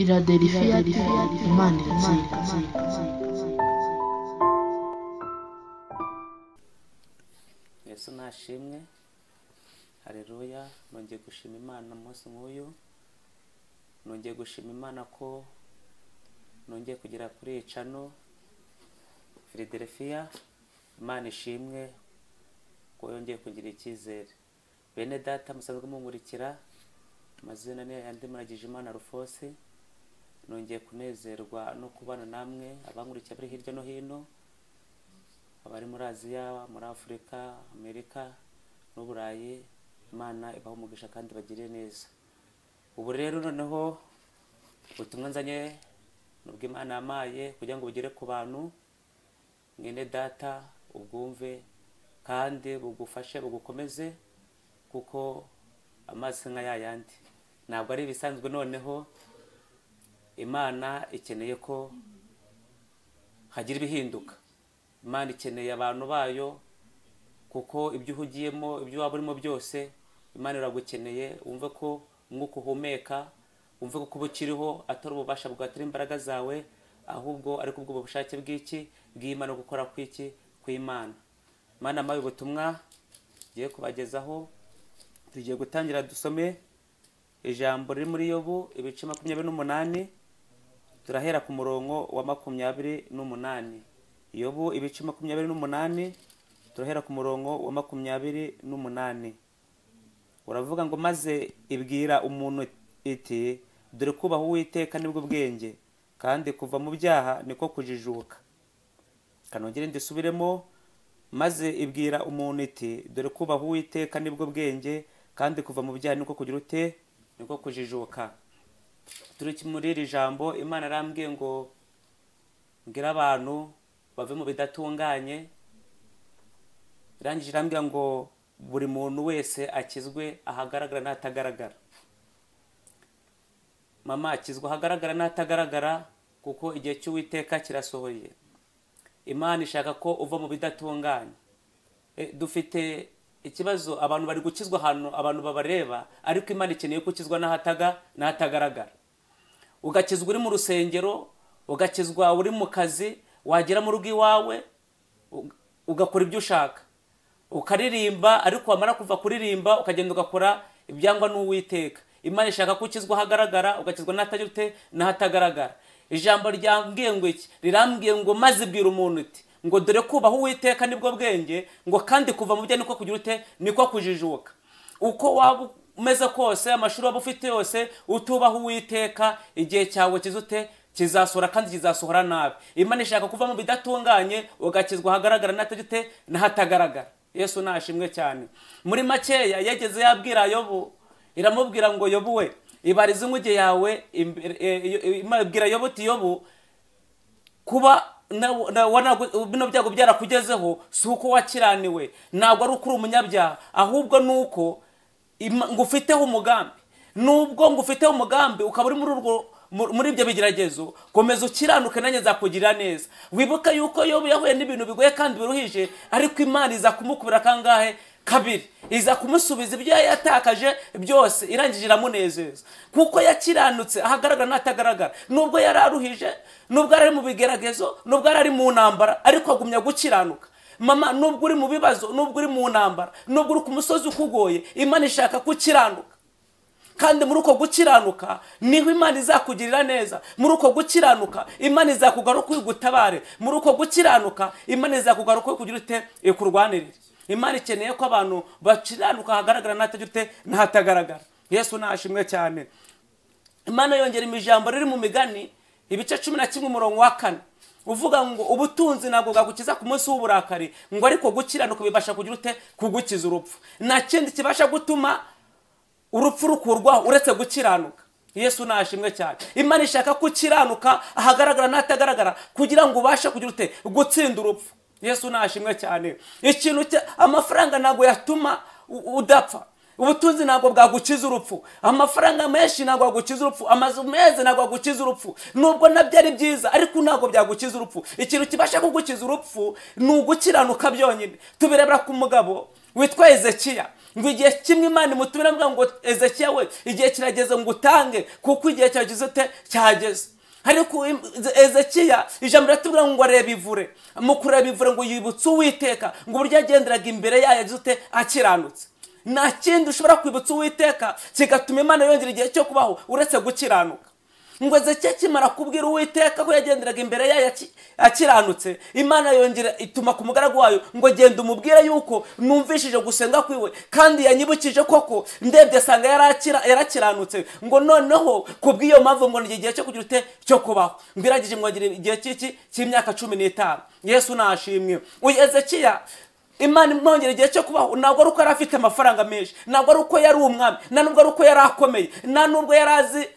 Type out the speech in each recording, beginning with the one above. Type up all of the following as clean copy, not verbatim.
Philadelphia Imana iratsinda. Yesu nashimwe. Haleluya. Nongeye gushima Imana umunsi nk'uyu. Nongeye gushima Imana ko nongeye kugera kuri icano Philadelphia. Imana ishimwe ko yongeye kugira icyizere. Bene data musanzwe mumurikira, amazina ni yandi Muragije Imana Rufose. Nongeye kunezerwa no kubana namwe abankurikira bari hirya no hino, abari muri Aziya, muri Afurika, Amerika n'Uburayi. Imana ibaho umugisha kandi bagire neza. Ubu rero noneho ubutumwa nzanye nubwo Imana yamaye kugira ngo bugere ku bantu. Mwene data ubwumve kandi bugufashe bugukomeze, kuko amazi nka yayandi ntabwo ari ibisanzwe. Noneho Imana ikeneye ko hagira ibihinduka. Imana ikeneye abantu bayo, kuko ibyo uhugiyemo, ibyo waba urimo byose, Imana iragukeneye. Wumve ko umwuka uhumeka, wumve ko kuba ukiriho atari ububasha bwatera imbaraga zawe, ahubwo ariko ubwo bushake bw'iki bw'Imana gukora kw'iki kw'Imana. Imana amaye ubutumwa giye kubagezaho. Tugiye gutangira dusome ijambo riri muri Yobu ibice 28. Turahera ku murongo wa 28. Yobu ibice 28, turahera ku murongo wa 28. Uravuga ngo maze ibwira umuntu iti dore kubaho Uwiteka nibwo bwenge, kandi kuva mu byaha niko kujijuka. Kanongere ndisubiremo, maze ibwira umuntu iti dore kubaho Uwiteka nibwo bwenge, kandi kuva mu byaha niko kugira ute niko kujijuka. Turi muri iri jambo Imana arambwiye ngo ngira abantu bave mu bidatunganye. Irangije irambwira ngo buri muntu wese akizwe ahagaragara n'atagaragara. Mama, akizwe ahagaragara n'atagaragara, kuko igihe cy'Uwiteka kirasohoye. Imana ishaka ko uva mu bidatunganye. Dufite ikibazo, abantu bari gukizwa ahantu abantu babareba, ariko Imana ikeneye ko ukizwa n'ahatagaragara. Ugakizwa uri mu rusengero, ugakizwa uri mu kazi, wagera mu rugo iwawe ugakora ibyo ushaka, ukaririmba, ariko wamara kuva kuririmba ukagenda ugakora ibyangwa n'Uwiteka. Imana ishaka ko ukizwa ahagaragara, ugakizwa n'ahatagaragara. Ijambo ryambwiye ngo iki? Rirambwiye ngo maze bwira umuntu iti ngo dore kubaho Uwiteka nibwo bwenge, ngo kandi kuva mu byaha niko kugira ute niko kujijuka. Uko waba umeze kose, amashuri waba ufite yose, utubaho Uwiteka, igihe cyawe kizute kizasohora kandi kizasohora nabi. Imana ishaka kuva mu bidatunganye ugakizwa ahagaragara n'ahatagaragara. Yesu nashimwe cyane. Muri makeya yageze yabwira Yobu, iramubwira ngo Yobu we, ibarize inkuge yawe ibwira Yobu ati Yobu, kuba bino byago byarakugezeho si uko wakiraniwe, ntabwo ari ukuri umunyabyaha, ahubwo nuko ngufiteho umugambi. Nubwo ngufiteho umugambi ukaba uri muri ibyo bigeragezo, komeza ukiranuke nanjye nzakugirira neza. Wibuka yuko Yobu yahuye n'ibintu bigoye kandi biruhije, ariko Imana iza kumukubira kangahe? Kabiri. Iza kumusubiza ibyo yatakaje byose, irangije iramunezeza, kuko yakiranutse ahagaragara n'atagaragara. Nubwo yari aruhije, nubwo ari mu bigeragezo, nubwo ari mu ntambara, ariko agumya gukiranuka. Mama, nubwo uri mu bibazo, nubwo uri mu ntambara, nubwo uri ku musozi ukugoye, Imana ishaka gukiranuka. Kandi muri uko gukiranuka niho Imana izakugirira neza. Muri uko gukiranuka Imana izakugaruka igutabare. Muri uko gukiranuka Imana izakugaruka kugira ute ikurwanirire. Imana ikeneye ko abantu bakiranuka ahagaragara n'ahatagaragara. Yesu nashimwe cyane. Imana yongera imijambo riri mu Migani ibice 11 umurongo wa 4, uvuga ngo ubutunzi ntabwo bwagukiza ku munsi w'uburakari, ngo ariko gukiranuka bibasha kugira ute kugukiza urupfu. Nta kindi kibasha gutuma urupfu rukurwaho uretse gukiranuka. Yesu nashimwe cyane. Imana ishaka gukiranuka ahagaragara n'atagaragara, kugira ngo ubashe kugira ute gutsinda urupfu. Yesu nashimwe cyane. Ikintu amafaranga ntabwo yatuma udapfa. Ubutunzi ntabwo bwagukiza urupfu. Amafaranga menshi ntabwo bwagukiza urupfu. Amazu meza ntabwo bwagukiza urupfu. Nubwo nabyo ari byiza, ariko ntabwo byagukiza urupfu. Ikintu kibasha kugukiza urupfu ni ugukiranuka byonyine. Tubirebera ku mugabo witwa Ezekiya. ngo igihe kimwe Imana imutumira avuga ngo Ezekiya we igihe kirageze ngo utange kuko igihe cyagize cyageze. Ariko Ezekiya ijambo riratubwira ngo areba ivure, mu kureba ivure ngo yibutse Uwiteka ngo uburyo yagenderaga imbere yayo yagize akiranutse. Nta kindi ushobora kwibutsa Uwiteka kigatuma Imana yongera igihe cyo kubaho uretse gukiranuka. Ngo Ezekiya kimara kubwira Uwiteka ko yagenderaga imbere yayo akiranutse, Imana yongera ituma ku mugaragu wayo ngo genda umubwire yuko numvishije gusenga kwiwe kandi yanyibukije koko ndebye sanga yarakiranutse, ngo noneho kubw'iyo mpamvu ngo igihe cyo kugira cyo kubaho mbiragije mwagira igihe cy'imyaka 15. Yesu nashimwe. Uyu Ezekiya Imana imwongera igihe cyo kubaho ntabwo ari uko yari afite amafaranga menshi, ntabwo ari uko yari umwami, ntabwo ari uko yari akomeye, nta nubwo yari azi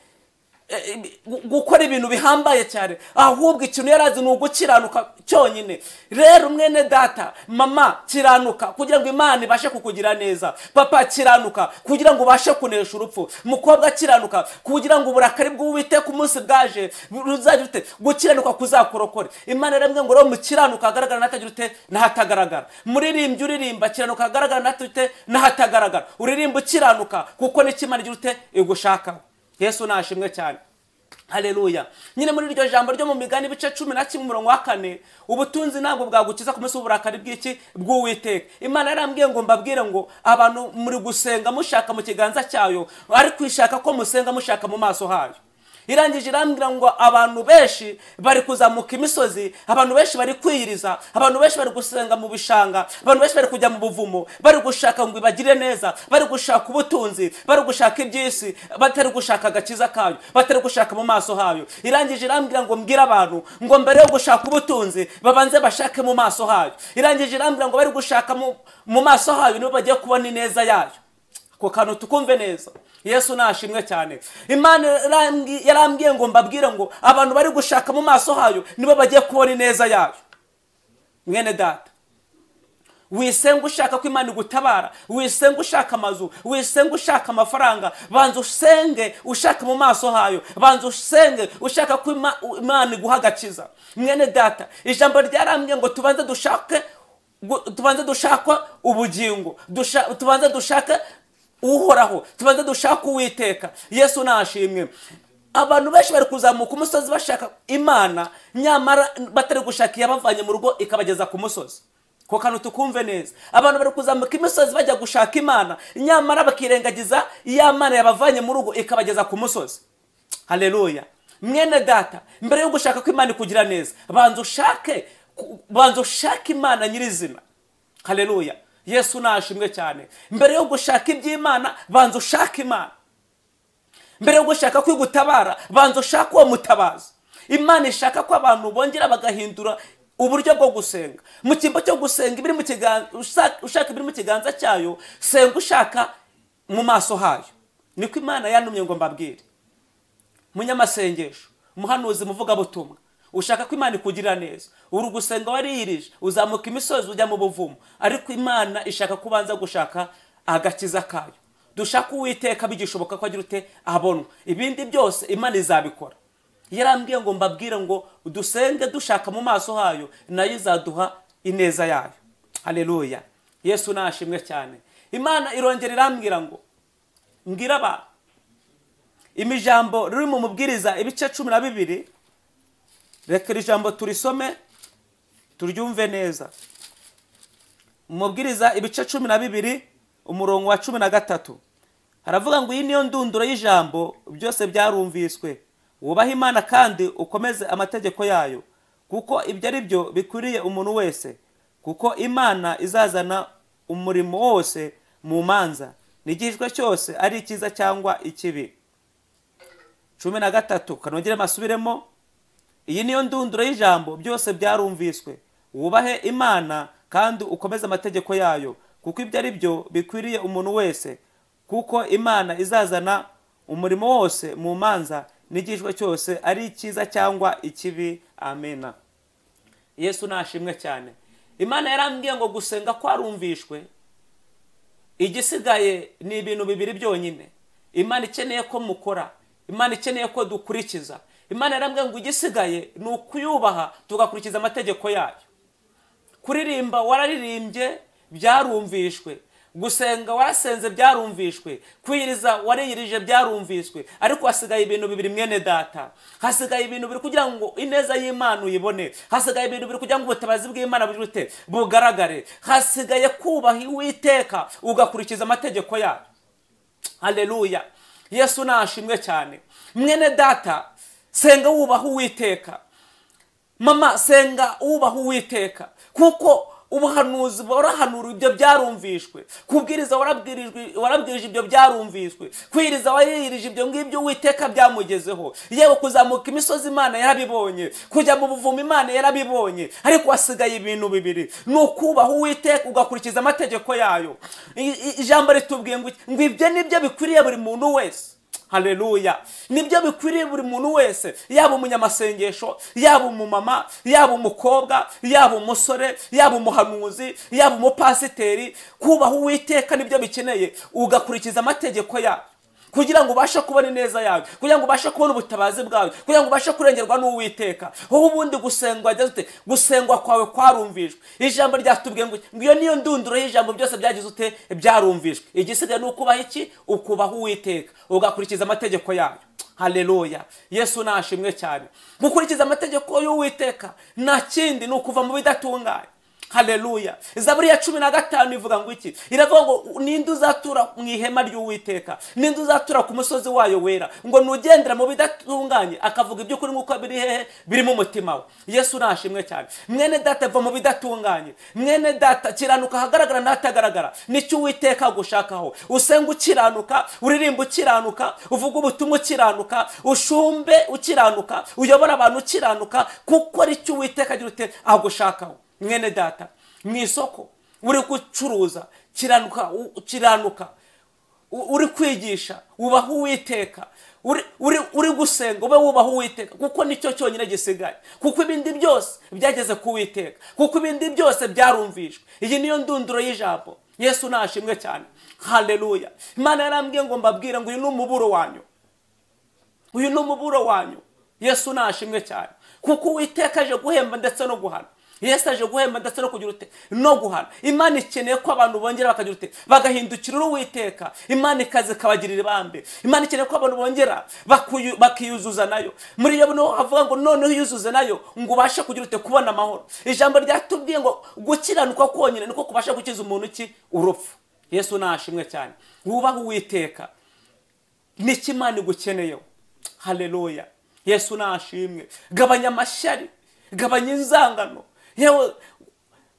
gukora ibintu bihambaye cyane, ahubwo ikintu yarazi ni ugukiranuka cyonyine. Rero mwene data, mama kiranuka kugira ngo Imana ibashe kukugira neza. Papa kiranuka kugira ngo ubashe kunesha urupfu. Mukobwa kiranuka kugira ngo uburakari bw'Uwiteka umunsi bwaje ruzajya gukiranuka kuzakurokore. Imana rero ngo ro mukiranuka agaragara natagira n'ahatagaragara. Muririmbye uririmba kiranuka agaragara natagira n'ahatagaragara. Uririmba ukiranuka kuko n'Imana igira igushakaho. Yesu nashimwe cyane. Haleluya. Nyine muri iryo jambo ryo mu Migani ibice 11:4, ubutunzi ntabwo bwagukiza ku munsi w'uburakari bw'Uwiteka. Imana yarambwiye ngo mbabwire ngo abantu muri gusenga mushaka mu kiganza cyayo, ariko ishaka ko musenga mushaka mu maso hayo. Irangije irambwira ngo abantu benshi bari kuzamuka imisozi, abantu benshi bari kwiyiriza, abantu benshi bari gusenga mu bishanga, abantu benshi bari kujya mu buvumo, bari gushaka ngo ibagire neza, bari gushaka ubutunzi, bari gushaka iby'isi, batari gushaka agakiza kayo, batari gushaka mu maso hayo. Irangije irambwira ngo mbwira abantu ngo mbere yo gushaka ubutunzi babanze bashake mu maso hayo. Irangije irambwira ngo bari gushaka mu maso hayo nibo bagiye kubona ineza yayo. Ko kantu tukumve neza. Yesu nashimwe cyane. Imana yarambwiye ngo mbabwire ngo abantu bari gushaka mu maso hayo nibo bagiye kubona ineza yayo. Mwene data, wisenga ushaka ko Imana igutabara, wisenga ushaka amazu, wisenga ushaka amafaranga, banza usenge ushaka mu maso hayo, banza usenge ushaka ko Imana iguha agakiza. Mwene data, ijambo ryarambwiye ngo tubanze dushaka ubugingo, tubanze dushaka Uhoraho, tubanze dushaka Uwiteka. Yesu nashimwe. Abantu benshi bari kuzamuka umusozi bashaka Imana, nyamara batari gushaka yabavanye mu rugo ikabageza ku musozi. Ko kantu tukumve neza. Abantu bari kuzamuka imisozi bajya gushaka Imana, nyamara bakirengagiza ya Mana yabavanye mu rugo ikabageza ku musozi. Haleluya. Mwene data, mbere yo gushaka ko Imana ikugira neza, banza ushake Imana nyirizina. Haleluya. Yesu nashimwe cyane. Mbere yo gushaka iby'Imana banza ushaka Imana. Mbere yo gushaka kwigutabara banza ushaka uwo mutabazi. Imana ishaka ko abantu bongera bagahindura uburyo bwo gusenga. Mu cyimbo cyo gusenga ibiri mu kiganza, ushaka ibiri mu kiganza cyayo, senga ushaka mu maso hayo. Niko Imana yantumye ngo mbabwire. Munyamasengesho, umuhanuzi, muvuga butumwa, ushaka ko Imana ikugira neza, uri gusenga wariyirije, uzamuka imisozi ujya mu buvumo, ariko Imana ishaka kubanza gushaka agakiza kayo. Dushaka Uwiteka bigishoboka ko agira abonwa. Ibindi byose Imana izabikora. Yarambwiye ngo mbabwire ngo dusenge dushaka mu maso hayo, nayo izaduha ineza yayo. Haleluya. Yesu nashimwe cyane. Imana irongera irambwira ngo mbwira abantu imijambo riri mu Mubwiriza ibice 12. Reka ijambo turisome turyumve neza. Mubwiriza ibice 12 umurongo wa 13 haravuga ngo iyi niyo ndunduro y'ijambo byose byarumviswe, wubaha Imana kandi ukomeze amategeko yayo, kuko ibyo ari byo bikwiriye umuntu wese, kuko Imana izazana umurimo wose mu manza, n'igihishwe cyose ari ikiza cyangwa ikibi. 13 kanongere masubiremo. Iyi niyo ndunduro y'ijambo byose byarumviswe, wubahe Imana kandi ukomeze amategeko yayo, kuko ibyo ari byo bikwiriye umuntu wese, kuko Imana izazana umurimo wose mu manza, n'igihishwe cyose ari ikiza cyangwa ikibi. Amena. Yesu nashimwe cyane. Imana yarambwiye ngo gusenga kwarumvishwe, igisigaye ni ibintu bibiri byonyine. Imana ikeneye ko mukora, Imana ikeneye ko dukurikiza. Imana yarambwiye ngo igisigaye ni ukuyubaha tugakurikiza amategeko yayo. Kuririmba wararirimbye byarumvishwe, gusenga warasenze byarumvishwe, kwiyiriza wariyirije byarumvishwe, ariko hasigaye ibintu bibiri mwene data. Hasigaye ibintu biri kugira ngo ineza y'Imana uyibone. Hasigaye ibintu biri kugira ngo ubutabazi bw'Imana bujute bugaragare. Hasigaye kubaha Uwiteka ugakurikiza amategeko yayo. Haleluya. Yesu nashimwe cyane. Mwene data, senga wubaha Uwiteka. Mama, senga wubaha Uwiteka, kuko ubuhanuzi warahanura ibyo byarumvishwe, kubwiriza warabwirije ibyo byarumvishwe, kwiriza wariyirije ibyo ngibyo Uwiteka byamugezeho, yewe kuzamuka imisozi Imana yarabibonye, kujya mu buvumo Imana yarabibonye, ariko hasigaye ibintu bibiri, ni ukubaha Uwiteka ugakurikiza amategeko yayo. Ijambo ritubwiye ngo ibyo nibyo bikwiriye buri muntu wese. Haleluya. Nibyo bikwiriye buri muntu wese, yaba umunyamasengesho, yaba umumama, yaba umukobwa, yaba umusore, yaba umuhanuzi, yaba umupasiteri. Kubaha Uwiteka nibyo bikeneye ugakurikiza amategeko yayo, kugira ngo ubashe kubona ineza yawe, kugira ngo ubashe kubona ubutabazi bwawe, kugira ngo ubashe kurengerwa n'Uwiteka. Wowe ubundi gusengwa kwawe kwarumvishwe. Ijambo ryatubwiye ngo iyo niyo ndunduro y'ijambo byose byagize ute byarumvishwe. Igisigaye ni ukubaha iki? Ukubaha Uwiteka ugakurikiza amategeko yayo. Haleluya. Yesu nashimwe cyane. Gukurikiza amategeko y'Uwiteka nta kindi ni ukuva mu bidatunganye. Haleluya. Zaburi ya 15 ivuga ngo iki? Iravuga ngo ninde uzatura mu ihema ry'Uwiteka, ninde uzatura ku musozi wayo wera, ngo nugendera mu bidatunganye akavuga iby'ukuri nk'uko biri hehe biri mu mutima we. Yesu nashimwe cyane. Mwene data, va mu bidatunganye. Mwene data, kiranuka hagaragara n'atagaragara. Nicyo Uwiteka gushakaho. Usenga ukiranuka, uririmba ukiranuka, uvuga ubutumwa ukiranuka, ushumbe ukiranuka, uyobora abantu ukiranuka, kuko ari cyo Uwiteka agira ute agushakaho. Mwene data, mu isoko uri gucuruza, kiranuka, uri kwigisha, ubaha Uwiteka, uri gusenga ube wubaha Uwiteka, kuko nicyo cyonyine gisigaye, kuko ibindi byose byageze ku Uwiteka, kuko ibindi byose byarumvishwe. Iyi niyo ndunduro y'ijambo. Yesu nashimwe cyane. Haleluya. Imana yarambwiye ngo mbabwire ngo uyu ni umuburo wanyu, uyu ni umuburo wanyu. Yesu nashimwe cyane, kuko Uwiteka aje guhemba ndetse no guhana. Yesu aje guhemba ndetse no kugira ute no guhana. Imana ikeneye ko abantu bongera bakagira ute bagahindukira Uwiteka. Imana ikaze kabagirira ibambe. Imana ikeneye ko abantu bongera bakiyuzuza nayo. Muri yo no havuga ngo noneho yuzuze nayo ngo ubashe kugira ute kubona amahoro. Ijambo ryatubwiye ngo gukiranuka konyine niko kubasha gukiza umuntu iki urupfu. Yesu nashimwe cyane. Wubaha Uwiteka, niki Imana igukeneyeho. Haleluya. Yesu nashimwe. Gabanya amashyari, gabanya inzangano, yewe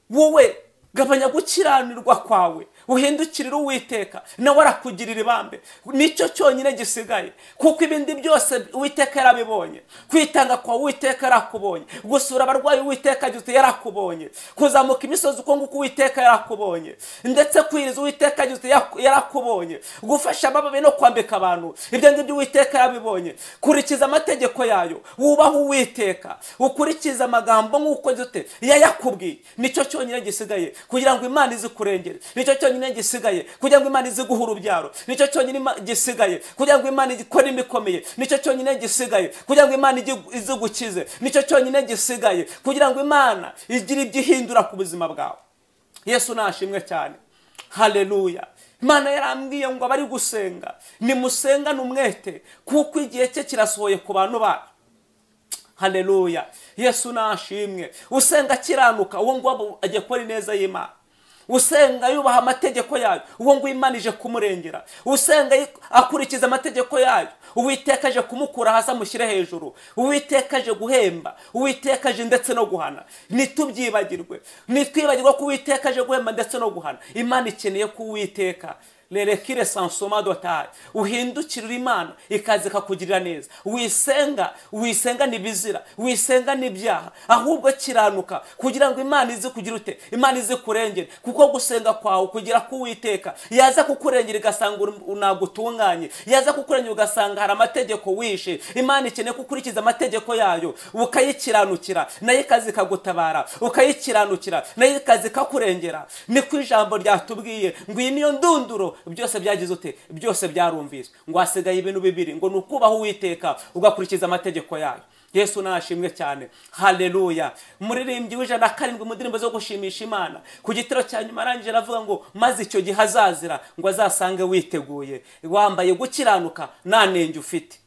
wowe gabanya gukiranirwa kwawe, uhindukirira Uwiteka nawe arakugirira ibambe. Nicyo cyonyine gisigaye, kuko ibindi byose Uwiteka yarabibonye. Kwitanga kwa Uwiteka yarakubonye, gusura abarwayi Uwiteka agize yarakubonye, kuzamuka imisozi uko nguko Uwiteka yarakubonye, ndetse kwiriza Uwiteka agize yarakubonye, gufasha abababe no kwambika abantu ibyo ngibyo Uwiteka yarabibonye. Kurikiza amategeko yayo, wubaha Uwiteka, ukurikiza amagambo nk'uko gite yayakubwiye. Nicyo cyonyine gisigaye kugira ngo Imana izikurengere. Nicyo cyonyine gisigaye kugira ngo Imana iziguha urubyaro. Nicyo cyonyine gisigaye kugira ngo Imana ikore imikomeye. Nicyo cyonyine gisigaye kugira ngo Imana izigukize. Nicyo cyonyine gisigaye kugira ngo Imana igire ibyihindura ku buzima bwawe. Yesu nashimwe cyane. Haleluya. Imana yarambwiye ngo abari gusenga nimusenga n'umwete, kuko igihe cye kirasohoye ku bantu bayo. Haleluya. Yesu nashimwe. Usenga kiranuka, uwo ngo agiye gukora ineza y'Imana. Usenga yubaha amategeko yayo, uwo ngo Imana ije kumurengera. Usenga akurikiza amategeko yayo, Uwiteka aje kumukura hasi amushyire hejuru. Uwiteka aje guhemba, Uwiteka aje ndetse no guhana. Nitubyibagirwe, nitwibagirwa ko Uwiteka aje guhemba ndetse no guhana. Imana ikeneye ko Uwiteka lerekire sansoma dotaye uhindukirira Imana ikaze kakugirira neza. Wisenga nibizira, wisenga nibyaha, ahubwo kiranuka kugira ngo Imana ize kugira ute, Imana ize kurengera. Kuko gusenga kwawe kugira ko Uwiteka yaza kukurengera igasanga unagutunganye, yaza kukurengera ugasanga hari amategeko wishe. Imana ikeneye kukurikiza amategeko yayo, ukayikiranukira nayo ikaze kagutabara, ukayikiranukira nayo ikaze kakurengera. Ni ku ijambo ryatubwiye ngo iyi niyo ndunduro byose byagize ute byose byarumviswe. Ngo hasigaye ibintu bibiri, ngo nukubaho Uwiteka ugakurikiza amategeko yayo. Yesu nashimwe cyane. Haleluya. Umuririmbyi w'ijana na karindwi mu ndirimbo zo gushimisha Imana ku gitero cya nyuma arangije aravuga ngo maze icyo gihe azazira ngo azasange witeguye wambaye gukiranuka nta nenge ufite.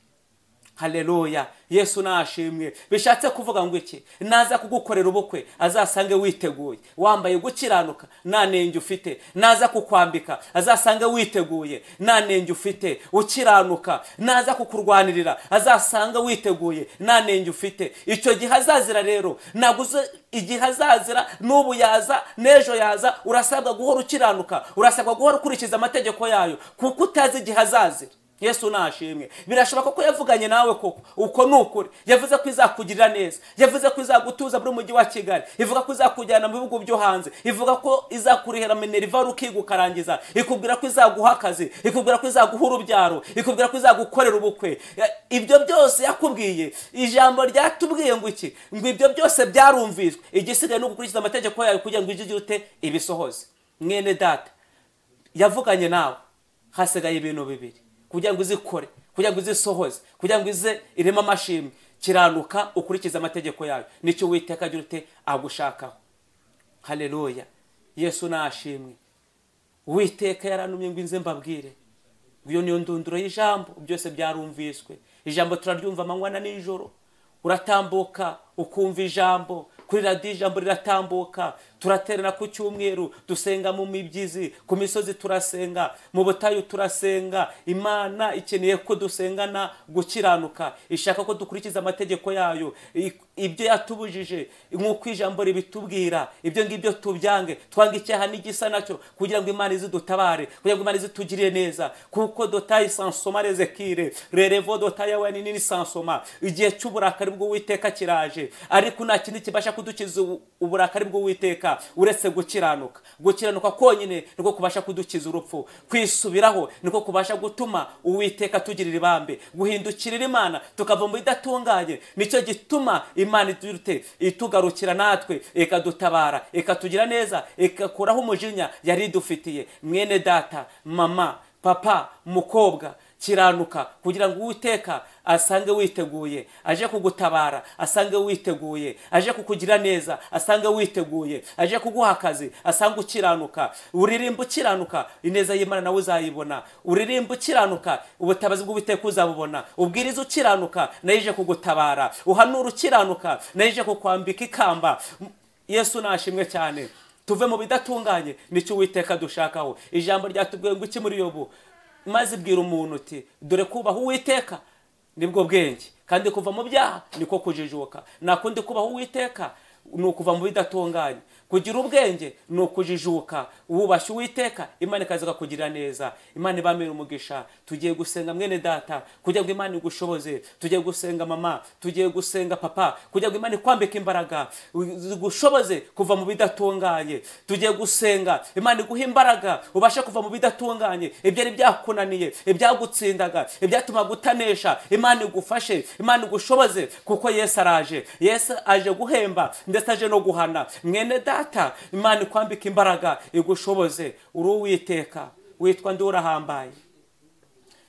Haleluya. Yesu nashimwe. Bishatse kuvuga ngo iki? Naza kugukorera ubukwe azasange witeguye wambaye gukiranuka nta nenge ufite. Naza kukwambika azasange witeguye nta nenge ufite ukiranuka. Naza kukurwanirira azasange witeguye nta nenge ufite. Icyo gihe azazira rero naguze igihe azazira n'ubu yaza n'ejo yaza urasabwa guhora ukiranuka, urasabwa guhora ukurikiza amategeko yayo kuko utazi igihe azazira. Yesu nashimwe. Birashoboka ko yavuganye nawe koko uko nukuri. Yavuze ko izakugirira neza, yavuze ko izagutuza muri mujyi wa Kigali, ivuga ko izakujyana mu bihugu byo hanze, ivuga ko izakurihera Minerva ukiga ukarangiza, ikubwira ko izaguha akazi, ikubwira ko izaguha urubyaro, ikubwira ko izagukorera ubukwe. Ibyo byose yakubwiye. Ijambo ryatubwiye ngo iki? Ngo ibyo byose byarumviswe, igisigaye no gukurikiza amategeko yayo kugira ngo ijye ute ibisohoze. Mwene data yavuganye nawe, hasigaye ibintu bibiri kugira ngo uzikore, kugira ngo uzisohoze, kugira ngo ize irema amashimwe. Kiranuka ukurikiza amategeko yayo, nicyo Uwiteka agira ute agushakaho. Haleluya. Yesu nashimwe. Uwiteka yaranumye ngo inze mbabwire ngo iyo niyo ndunduro y'ijambo, byose byarumviswe. Ijambo turaryumva amanywa na nijoro, uratambuka ukumva ijambo kuri radiyo, ijambo riratambuka, turaterana ku cyumweru, dusenga mu mibyizi, ku misozi turasenga, mu butayu turasenga. Imana ikeneye ko dusengana gukiranuka, ishaka ko dukurikiza amategeko yayo. Ibyo yatubujije nk'uko ijambo ribitubwira, ibyo ngibyo tubyange, twanga icyaha n'igisa nacyo kugira ngo Imana izidutabare, kugira ngo Imana izitugirire neza. Kuko dotayi sansoma rezekire rerevo dotayi wani nini sansoma. Igihe cy'uburakari bwo Uwiteka kiraje, ariko nta kindi kibasha kudukiza uburakari bwo Uwiteka uretse gukiranuka. Gukiranuka konyine niko kubasha kudukiza urupfu. Kwisubiraho niko kubasha gutuma Uwiteka tugirira ibambe, guhindukirira Imana tukava mu bidatunganye. Nicyo gituma Imana itugarukira natwe, ikadutabara, ikatugira neza, ikakuraho umujinya yari idufitiye. Mwene data, mama, papa, mukobwa, kiranuka kugira ngo Uwiteka asange witeguye, aje kugutabara asange witeguye, aje kukugira neza asange witeguye, aje kuguha akazi asange ukiranuka. Uririmba ukiranuka, ineza y'Imana nawe uzayibona. Uririmba ukiranuka, ubutabazi bw'Uwiteka uzabubona. Ubwiriza ukiranuka, nayo ije kugutabara. Uhanura ukiranuka, nayo ije kukwambika ikamba. Yesu nashimwe cyane. Tuve mu bidatunganye, nicyo Uwiteka dushakaho. Ijambo ryatubwiye ngo iki muri Yobu? Maze bwira umuntu uti dore kubaha Uwiteka nibwo bwenge, kandi kuva mu byaha niko kujijuka. Nakundi kubaha Uwiteka ni ukuva mu bidatunganye. Kugira ubwenge ni ukujijuka. Wubashye Uwiteka, Imana ikaza kugirira neza. Imana ibamira umugisha. Tugiye gusenga mwene data kugira ngo Imana igushoboze. Tugiye gusenga mama, tugiye gusenga papa kugira ngo Imana ikwambike imbaraga, igushoboze kuva mu bidatunganye. Tugiye gusenga Imana iguha imbaraga ubashe kuva mu bidatunganye, ibyari byakunaniye, ibyagutsindaga, ibyatuma gutanesha. Imana igufashe, Imana igushoboze, kuko Yesu araje. Yesu aje guhemba ndetse aje no guhana. Mwene data, Imana ikwambika imbaraga igushoboze. Uri Uwiteka, witwa ndi urahambaye.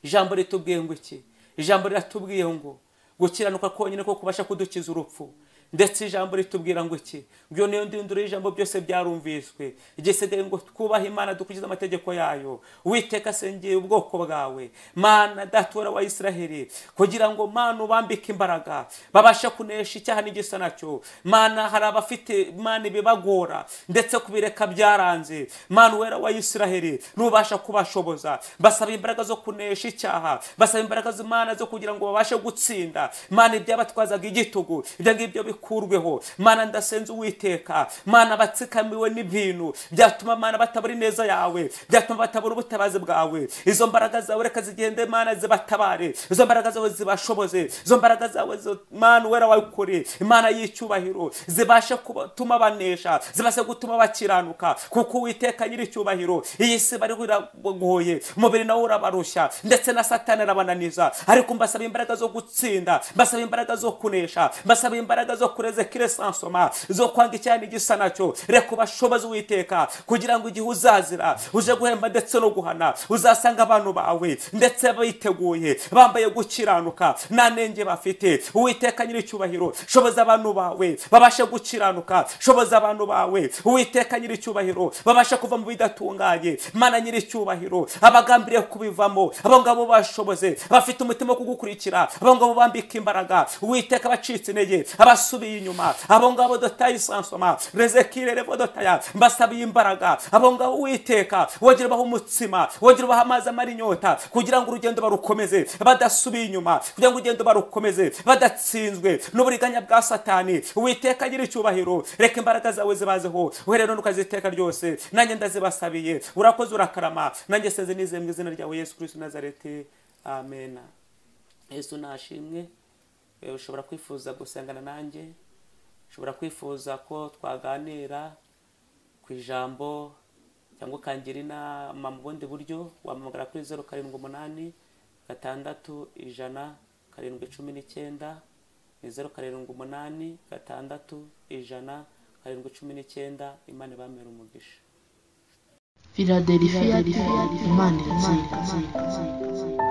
Ijambo ritubwiye ngo iki? Ijambo riratubwiye ngo gukiranuka konyine ko kubasha kudukiza urupfu. Ndetse ijambo ritubwira ngo iki? Byo niyo ndunduro y'ijambo byose byarumviswe. Igisigaye ngo twubahe Imana dukurikiza amategeko yayo. Uwiteka asengeye ubwoko bwawe, Mana datora wa Isiraheli, kugira ngo Mana ubambike imbaraga babasha kunesha icyaha n'igisa nacyo. Mana hari abafite Imana ibibagora ndetse kubireka byaranze. Mana wera wa Isiraheli nubasha kubashoboza, basaba imbaraga zo kunesha icyaha, basaba imbaraga z'Imana zo kugira ngo babashe gutsinda. Mana ibyabatwazaga igitugu ibyo ngibyo bikurweho. Mana ndasenze Uwiteka, Mana batsikamiwe n'ibintu byatuma Mana batabura neza yawe, byatuma batabura ubutabazi bwawe. Izo mbaraga zawe reka zigende Mana zibatabare, izo mbaraga zawe zibashoboze, izo mbaraga zawe Mana wera wayukuri, Imana y'icyubahiro zibashe gutuma banesha, zibashe gutuma bakiranuka, kuko Uwiteka nyiri icyubahiro iyi si bari iragoye, umubiri nawe urabarushya ndetse na Satani arabananiza. Ariko mbasaba imbaraga zo gutsinda, mbasaba imbaraga zo kunesha, mbasaba imbaraga zo kureze kire sansoma zo kwanga cyane igisa nacyo reka ubashoboze Uwiteka kugira ngo igihe uzazira uje guhemba ndetse no guhana uzasanga abantu bawe ndetse biteguye bambaye gukiranuka nta nenge bafite. Uwiteka nyiricyubahiro shoboza abantu bawe babashe gukiranuka, shoboza abantu bawe Uwiteka nyiricyubahiro babashe kuva mu bidatunganye. Mana nyiricyubahiro abagambiriye kubivamo abo ngabo bashoboze bafite umutima wo kugukurikira, abo ngabo bambika imbaraga Uwiteka bacitse intege abasubiye inyuma, abo ngabo dotayi sansoma rezekire revo dotaya mbasabiye imbaraga, abo ngabo Uwiteka wongere baho umutsima, wongere baha amazi amara inyota kugira ngo urugendo barukomeze badasubiye inyuma, kugira ngo urugendo barukomeze badatsinzwe n'uburiganya bwa Satani. Uwiteka nyiricyubahiro reka imbaraga zawe zibazeho uhereye none ukaziteka ryose, nanjye ndazibasabiye. Urakoze urakarama, nanjye senze nizeye mu izina ryawe Yesu Kristo Nazareti, amen. Yesu nashimwe. Ushobora kwifuza gusengana nanjye, ushobora kwifuza ko twaganira ku ijambo cyangwa ukangira inama mu bundi buryo, wampamagara kuri 078 6 100 719 078 6 100 719. Imana ibamere umugisha. Philadelphia, Imana irakira.